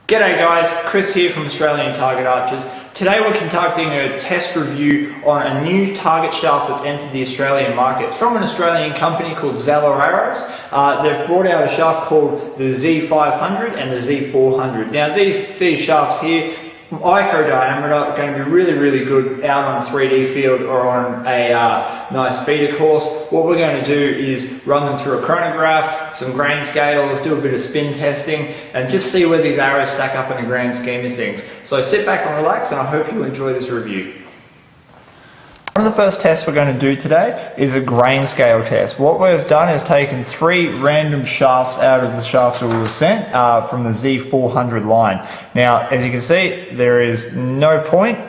G'day guys, Chris here from Australian Target Archers. Today we're conducting a test review on a new target shaft that's entered the Australian market. It's from an Australian company called Zelor Arows. They've brought out a shaft called the Z500 and the Z400. Now these shafts here, micro diameter, are going to be really good out on a 3D field or on a nice feeder course. What we're going to do is run them through a chronograph, some grain scales, do a bit of spin testing, and just see where these arrows stack up in the grand scheme of things. So sit back and relax, and I hope you enjoy this review. One of the first tests we're going to do today is a grain scale test. What we've done is taken 3 random shafts out of the shafts that we were sent from the Z400 line. Now, as you can see, there is no point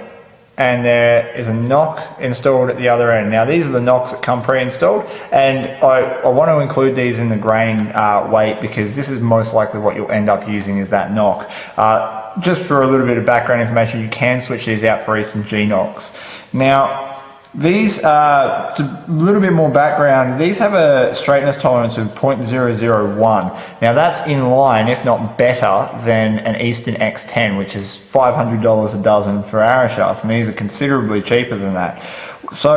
and there is a knock installed at the other end. Now, these are the knocks that come pre-installed, and I want to include these in the grain weight because this is most likely what you'll end up using is that knock. Just for a little bit of background information, you can switch these out for Eastern G knocks. Now, these, a little bit more background, these have a straightness tolerance of 0.001. Now that's in line, if not better, than an Eastern X10, which is $500 a dozen for arrow shafts, and these are considerably cheaper than that. So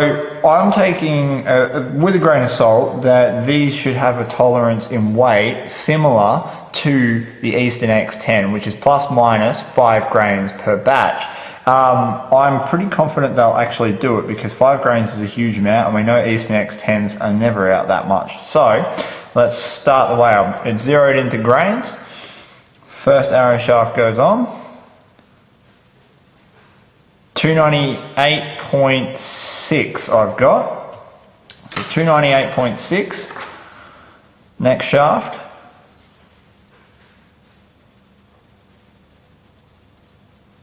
I'm taking, with a grain of salt, that these should have a tolerance in weight similar to the Eastern X10, which is plus minus 5 grains per batch. I'm pretty confident they'll actually do it because 5 grains is a huge amount, and we know Eastern X10s are never out that much. So let's start the way up. It's zeroed into grains. First arrow shaft goes on. 298.6 I've got. So 298.6. Next shaft.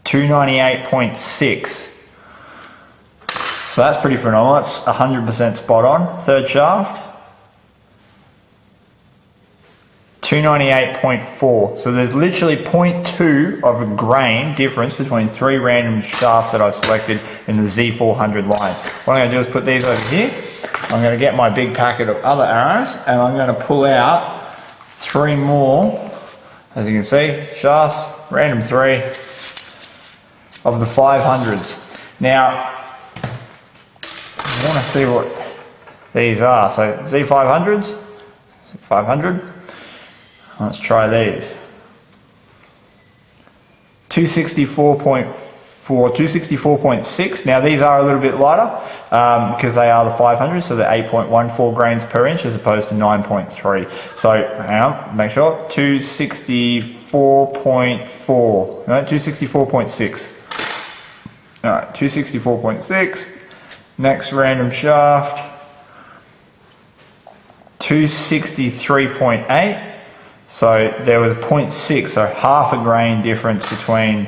298.6. So that's pretty phenomenal. That's 100% spot on. Third shaft. 298.4. So there's literally 0.2 of a grain difference between 3 random shafts that I've selected in the Z400 line. What I'm going to do is put these over here. I'm going to get my big packet of other arrows, and I'm going to pull out 3 more. As you can see, shafts, random 3. Of the 500s. Now, I want to see what these are. So Z500s, Z500. Let's try these. 264.4, 264.6. Now these are a little bit lighter because they are the 500s, so they're 8.14 grains per inch as opposed to 9.3. So hang on, make sure. 264.4. No, 264.6. Alright, 264.6, next random shaft, 263.8, so there was 0.6, so half a grain difference between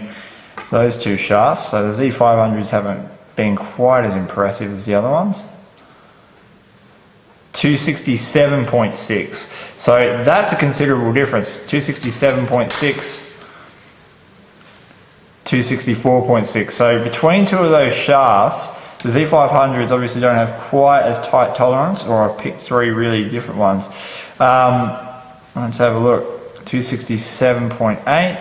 those 2 shafts, so the Z500s haven't been quite as impressive as the other ones. 267.6, so that's a considerable difference, 267.6. 264.6. So between 2 of those shafts, the Z500s obviously don't have quite as tight tolerance, or I've picked 3 really different ones. Let's have a look. 267.8,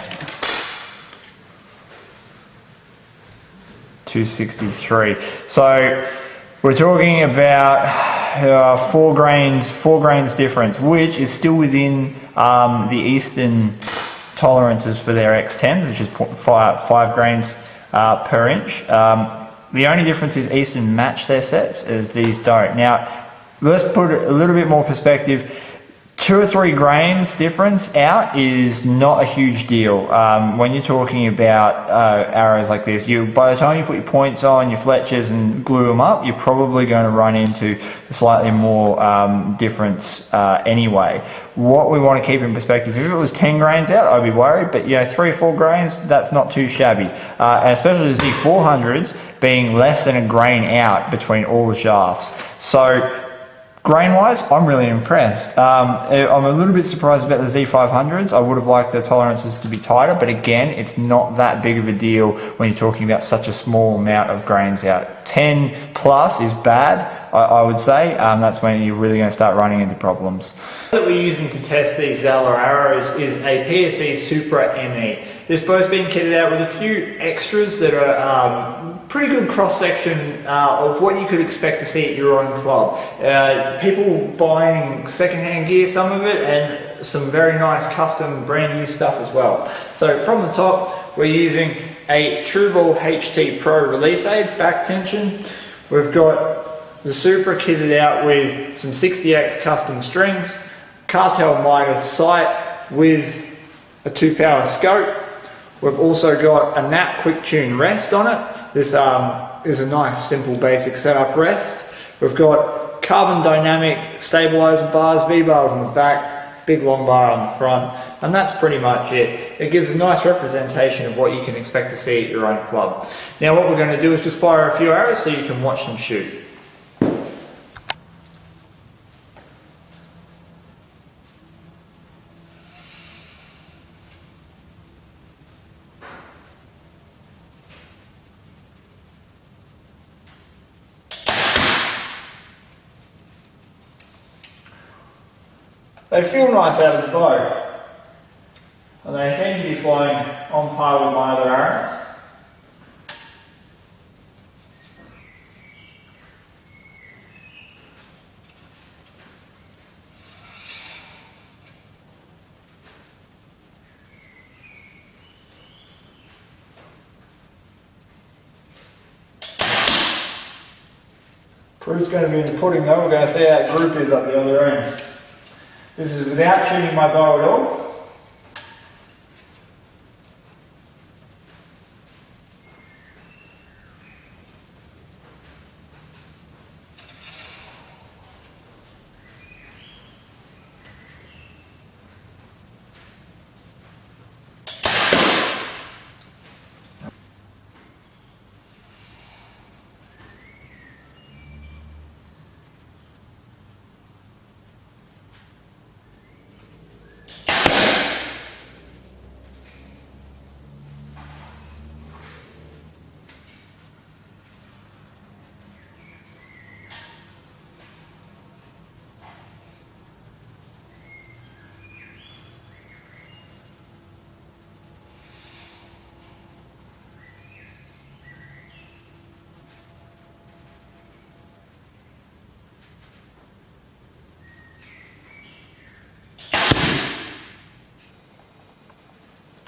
263. So we're talking about 4 grains difference, which is still within the Eastern tolerances for their X10s, which is 5 grains per inch. The only difference is Eastern match their sets, as these don't. Now, let's put it a little bit more perspective. 2 or 3 grains difference out is not a huge deal. When you're talking about arrows like this, by the time you put your points on, your fletchers, and glue them up, you're probably going to run into slightly more difference anyway. What we want to keep in perspective, if it was 10 grains out, I'd be worried, but 3 or 4 grains, that's not too shabby. And especially the Z400s being less than a grain out between all the shafts. So grain-wise, I'm really impressed. I'm a little bit surprised about the Z500s. I would have liked the tolerances to be tighter, but again, it's not that big of a deal when you're talking about such a small amount of grains out. 10 plus is bad, I would say. That's when you're really going to start running into problems. What we're using to test these Zelor arrows is a PSE Supra ME. This bow's been kitted out with a few extras that are pretty good cross-section of what you could expect to see at your own club. People buying second-hand gear, some of it, and some very nice custom brand new stuff as well. So from the top, we're using a Trueball HT Pro release aid, back tension. We've got the Supra kitted out with some 60X custom strings, Cartel Mitre sight with a 2-power scope. We've also got a Nap Quick Tune rest on it. This is a nice, simple, basic setup rest. We've got carbon dynamic stabilizer bars, V-bars on the back, big long bar on the front, and that's pretty much it. It gives a nice representation of what you can expect to see at your own club. Now what we're going to do is just fire a few arrows so you can watch them shoot. They feel nice out of the bow, and they seem to be flying on par with my other arrows. Proof's going to be in the pudding though. We're going to see how the group is up the other end. This is without tuning my bow at all.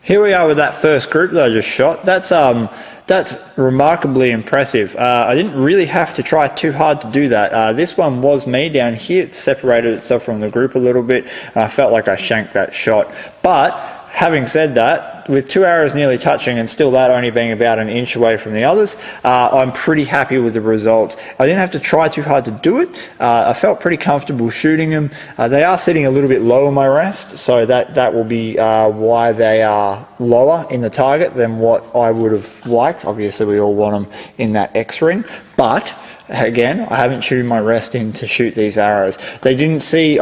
Here we are with that first group that I just shot. That's remarkably impressive. I didn't really have to try too hard to do that. This one was me down here. It separated itself from the group a little bit. I felt like I shanked that shot. But having said that, with 2 arrows nearly touching and still that only being about an inch away from the others, I'm pretty happy with the results. I didn't have to try too hard to do it. I felt pretty comfortable shooting them. They are sitting a little bit low on my rest, so that will be why they are lower in the target than what I would have liked. Obviously we all want them in that X ring, but again, I haven't tuned my rest in to shoot these arrows. I didn't see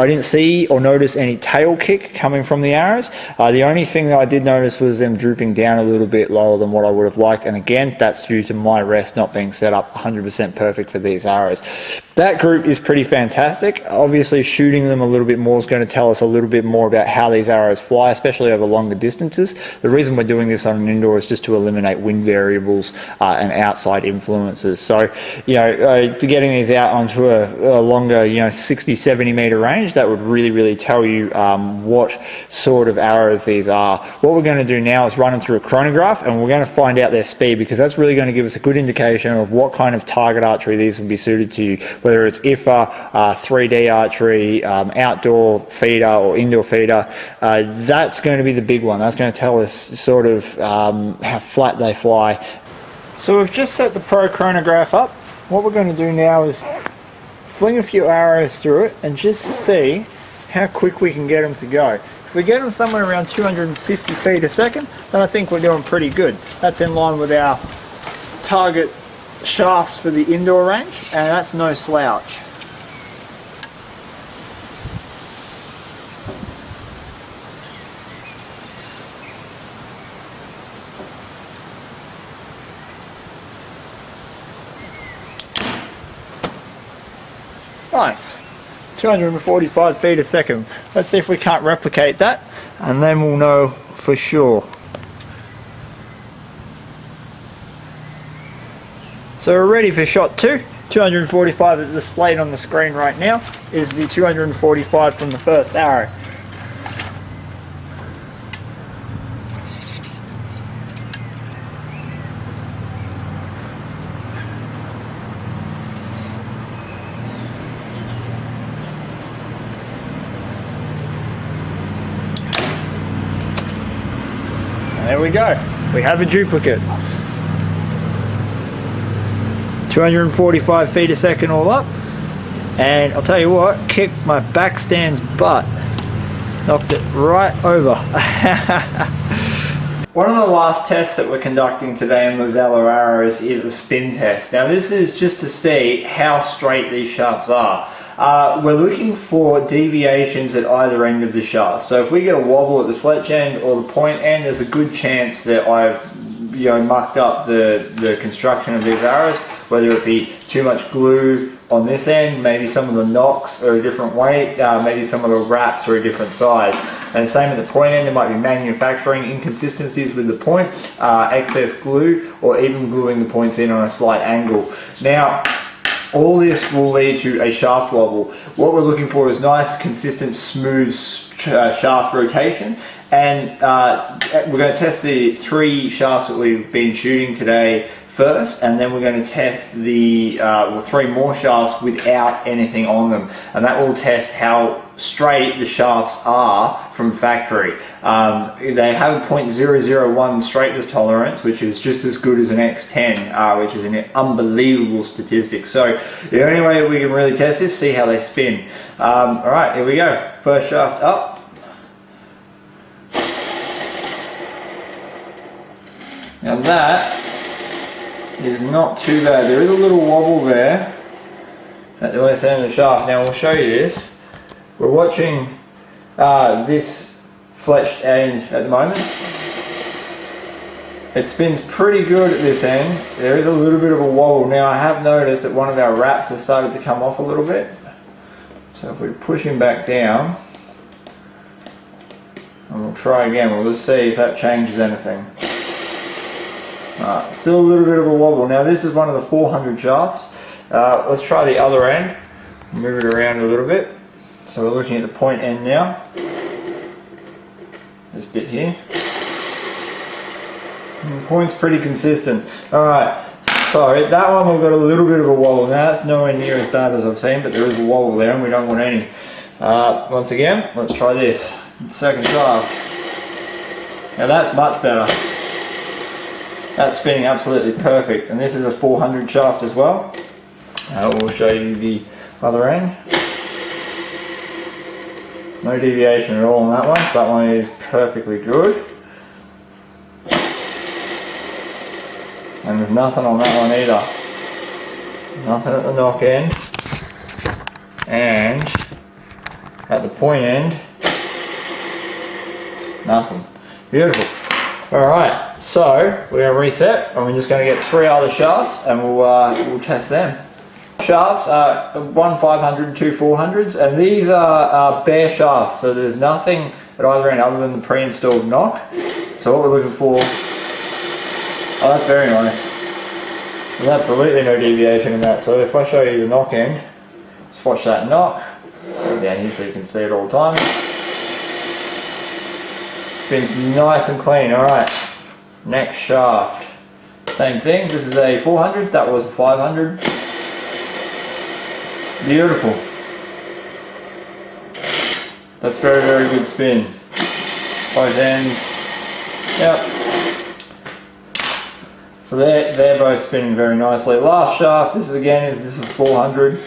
or notice any tail kick coming from the arrows. The only thing that I did notice was them drooping down a little bit lower than what I would have liked, and again, that's due to my rest not being set up 100% perfect for these arrows. That group is pretty fantastic. Obviously, shooting them a little bit more is going to tell us a little bit more about how these arrows fly, especially over longer distances. The reason we're doing this on an indoor is just to eliminate wind variables and outside influences. So, to getting these out onto a longer, 60, 70 meter range, that would really tell you what sort of arrows these are. What we're going to do now is run them through a chronograph, and we're going to find out their speed, because that's really going to give us a good indication of what kind of target archery these will be suited to you, whether it's IFA, 3D archery, outdoor feeder or indoor feeder. That's going to be the big one. That's going to tell us sort of how flat they fly. So we've just set the Pro chronograph up. What we're going to do now is fling a few arrows through it and just see how quick we can get them to go. If we get them somewhere around 250 feet a second, then I think we're doing pretty good. That's in line with our target shafts for the indoor range, and that's no slouch. Nice. 245 feet a second. Let's see if we can't replicate that, and then we'll know for sure. So we're ready for shot 2. 245 is displayed on the screen right now is the 245 from the first arrow. There we go. We have a duplicate. 245 feet a second all up. And I'll tell you what, kicked my backstand's butt. Knocked it right over. One of the last tests that we're conducting today in the Zelor Arows is a spin test. Now this is just to see how straight these shafts are. We're looking for deviations at either end of the shaft. So if we get a wobble at the fletch end or the point end, there's a good chance that I've mucked up the construction of these arrows, whether it be too much glue on this end, maybe some of the nocks are a different weight, maybe some of the wraps are a different size. And same at the point end, there might be manufacturing inconsistencies with the point, excess glue, or even gluing the points in on a slight angle. Now, all this will lead to a shaft wobble. What we're looking for is nice, consistent, smooth shaft rotation. And we're going to test the 3 shafts that we've been shooting today first, and then we're going to test the 3 more shafts without anything on them, and that will test how straight the shafts are from factory. They have a 0.001 straightness tolerance, which is just as good as an X10, which is an unbelievable statistic. So the only way we can really test this, see how they spin. Alright, here we go. First shaft up. Now that is not too bad. There is a little wobble there at the west end of the shaft. Now we'll show you this. We're watching this fletched end at the moment. It spins pretty good at this end. There is a little bit of a wobble. Now I have noticed that one of our wraps has started to come off a little bit. So if we push him back down, and we'll try again, we'll just see if that changes anything. Still a little bit of a wobble. Now this is one of the 400 shafts. Let's try the other end. Move it around a little bit. So we're looking at the point end now. This bit here. And the point's pretty consistent. Alright, so that one we've got a little bit of a wobble. Now that's nowhere near as bad as I've seen, but there is a wobble there and we don't want any. Once again, let's try this. Second shaft. Now that's much better. That's spinning absolutely perfect, and this is a 400 shaft as well. We'll show you the other end. No deviation at all on that one, so that one is perfectly good. And there's nothing on that one either. Nothing at the knock end. And at the point end, nothing. Beautiful. Alright, so we're going to reset and we're just going to get 3 other shafts and we'll test them. Shafts are 1 500 and 2 400s, and these are bare shafts, so there's nothing at either end other than the pre-installed knock. So what we're looking for, oh that's very nice. There's absolutely no deviation in that, so if I show you the knock end, just watch that knock, go down here so you can see it all the time. Spins nice and clean. Alright, next shaft. Same thing, this is a 400, that was a 500. Beautiful. That's very, very good spin. Both ends. Yep. So they're both spinning very nicely. Last shaft, this is a 400.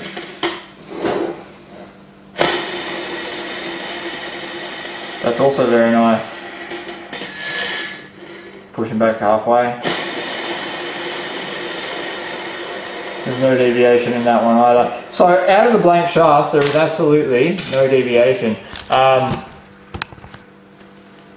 That's also very nice. Pushing back to halfway. There's no deviation in that one either. So out of the blank shafts, there is absolutely no deviation.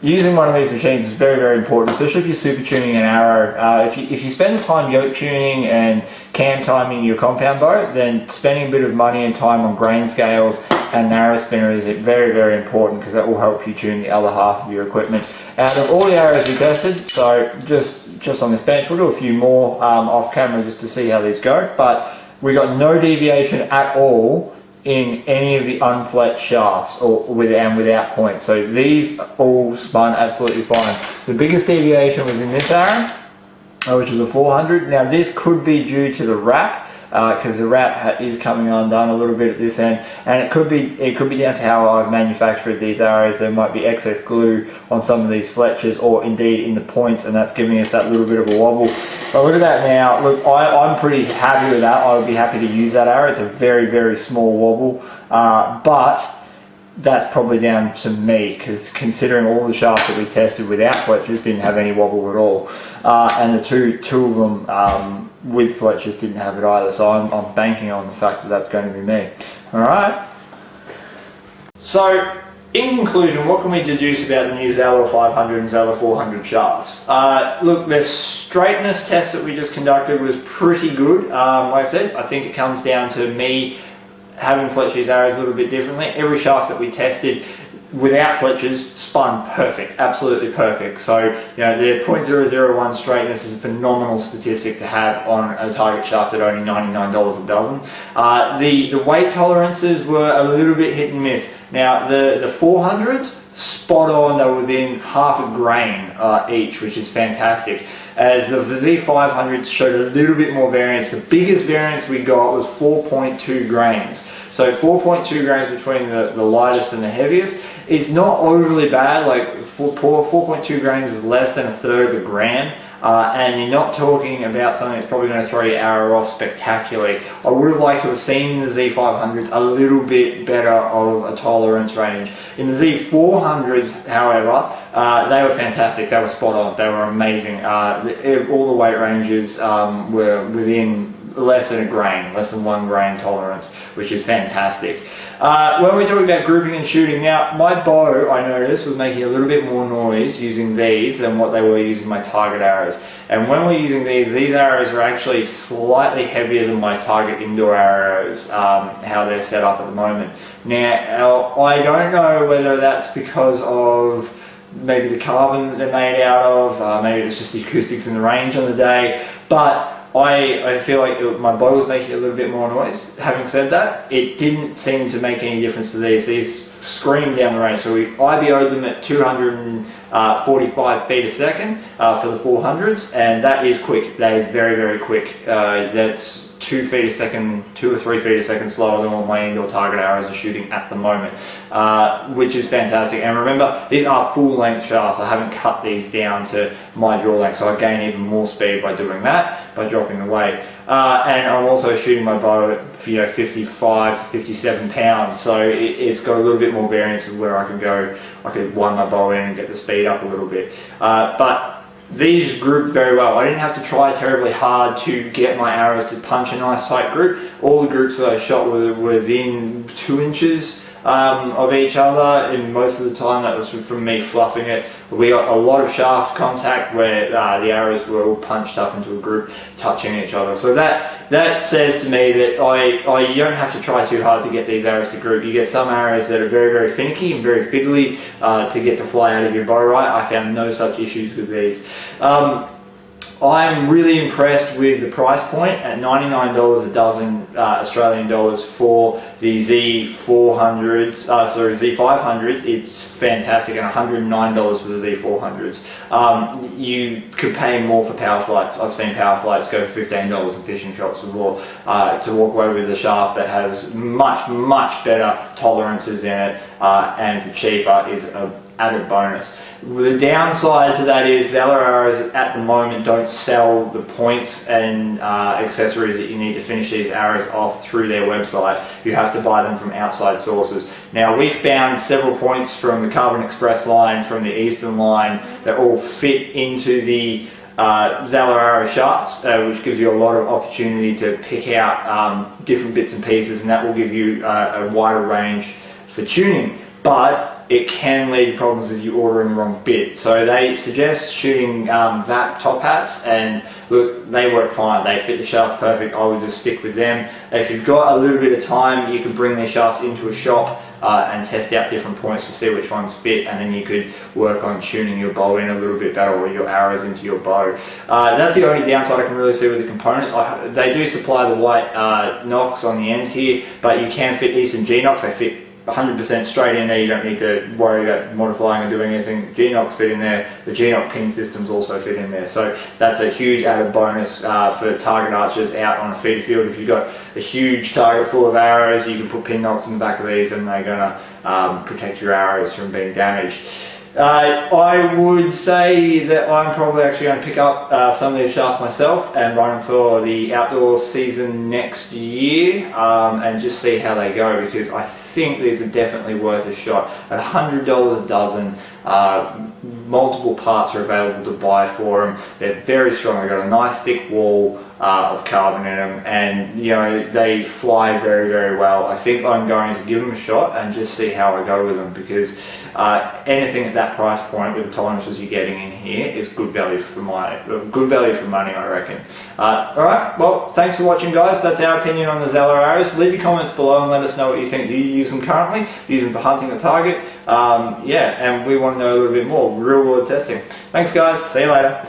Using one of these machines is very, very important, especially if you're super tuning an arrow. If you spend the time yoke tuning and cam timing your compound bow, then spending a bit of money and time on grain scales and narrow spinner is very, very important, because that will help you tune the other half of your equipment. Out of all the arrows we tested, so just on this bench, we'll do a few more off camera just to see how these go, but we got no deviation at all in any of the unfletched shafts and without points. So these all spun absolutely fine. The biggest deviation was in this arrow, which was a 400. Now this could be due to the wrap, because the wrap is coming undone a little bit at this end, and it could be down to how I've manufactured these arrows. There might be excess glue on some of these fletches, or indeed in the points, and that's giving us that little bit of a wobble. But look at that now. Look, I'm pretty happy with that. I would be happy to use that arrow. It's a very, very small wobble, but that's probably down to me, because considering all the shafts that we tested without fletches didn't have any wobble at all, and the two of them with fletches didn't have it either. So I'm banking on the fact that that's going to be me. All right. So in conclusion, what can we deduce about the new Zelor 500 and Zelor 400 shafts? Look, the straightness test that we just conducted was pretty good. Like I said, I think it comes down to me having fletched these arrows a little bit differently. Every shaft that we tested without fletches spun perfect, absolutely perfect. So, you know, the .001 straightness is a phenomenal statistic to have on a target shaft at only $99 a dozen. The weight tolerances were a little bit hit and miss. Now, the 400s, spot on, they were within half a grain each, which is fantastic. As the Z500s showed a little bit more variance. The biggest variance we got was 4.2 grains. So 4.2 grains between the lightest and the heaviest. It's not overly bad, like 4.2 grains is less than a third of a gram. And you're not talking about something that's probably going to throw your arrow off spectacularly. I would have liked to have seen in the Z500s a little bit better of a tolerance range. In the Z400s, however, they were fantastic. They were spot on. They were amazing. All the weight ranges were within less than a grain, less than 1 grain tolerance, which is fantastic. When we talk about grouping and shooting, now my bow, I noticed, was making a little bit more noise using these than what they were using my target arrows. And when we're using these arrows are actually slightly heavier than my target indoor arrows, how they're set up at the moment. Now, I don't know whether that's because of maybe the carbon that they're made out of, maybe it's just the acoustics and the range on the day, but I feel like my bow was making a little bit more noise. Having said that, it didn't seem to make any difference to these. These screamed down the range. So we IBO'd them at 245 feet a second for the 400s, and that is quick. That is very, very quick. That's 2 feet a second, 2 or 3 feet a second slower than what my indoor target arrows are shooting at the moment, which is fantastic. And remember, these are full length shafts. I haven't cut these down to my draw length, so I gain even more speed by doing that, by dropping the weight. And I'm also shooting my bow at 55 to 57 pounds, so it's got a little bit more variance of where I can go. I could wind my bow in and get the speed up a little bit. But these grouped very well. I didn't have to try terribly hard to get my arrows to punch a nice tight group. All the groups that I shot were within 2 inches of each other, and most of the time that was from me fluffing it. We got a lot of shaft contact where the arrows were all punched up into a group, touching each other. So that says to me that you don't have to try too hard to get these arrows to group. You get some arrows that are very, very finicky and very fiddly to get to fly out of your bow right. I found no such issues with these. I'm really impressed with the price point at $99 a dozen Australian dollars for the Z500s. It's fantastic, and $109 for the Z400s. You could pay more for power flights. I've seen power flights go for $15 in fishing shops before to walk away with a shaft that has much, much better tolerances in it, and for cheaper is an added bonus. The downside to that is Zelor arrows at the moment don't sell the points and accessories that you need to finish these arrows off through their website. You have to buy them from outside sources. Now, we found several points from the Carbon Express line, from the Eastern line, that all fit into the Zelor arrow shafts, which gives you a lot of opportunity to pick out different bits and pieces, and that will give you a wider range for tuning. But it can lead to problems with you ordering the wrong bit. So they suggest shooting VAP top hats, and look, they work fine. They fit the shafts perfect. I would just stick with them. If you've got a little bit of time, you can bring these shafts into a shop and test out different points to see which ones fit, and then you could work on tuning your bow in a little bit better, or your arrows into your bow. That's the only downside I can really see with the components. They do supply the white nocks on the end here, but you can fit Eastern G-nocks. They fit 100% straight in there. You don't need to worry about modifying or doing anything. G-nocks fit in there. The G-nock pin systems also fit in there. So that's a huge added bonus for target archers out on a feeder field. If you've got a huge target full of arrows, you can put pin nocks in the back of these, and they're going to protect your arrows from being damaged. I would say that I'm probably actually going to pick up some of these shafts myself and run them for the outdoor season next year, and just see how they go, because I think these are definitely worth a shot. At $100 a dozen, multiple parts are available to buy for them. They're very strong. They've got a nice thick wall of carbon in them, and you know, they fly very, very well. I think I'm going to give them a shot and just see how I go with them, because anything at that price point with the tolerances you're getting in here is good value for money, I reckon. Alright, well, thanks for watching, guys. That's our opinion on the Zelor arrows. Leave your comments below and let us know what you think. Do you use them currently? Do you use them for hunting a target? Yeah, and we want to know a little bit more real world testing. Thanks, guys. See you later.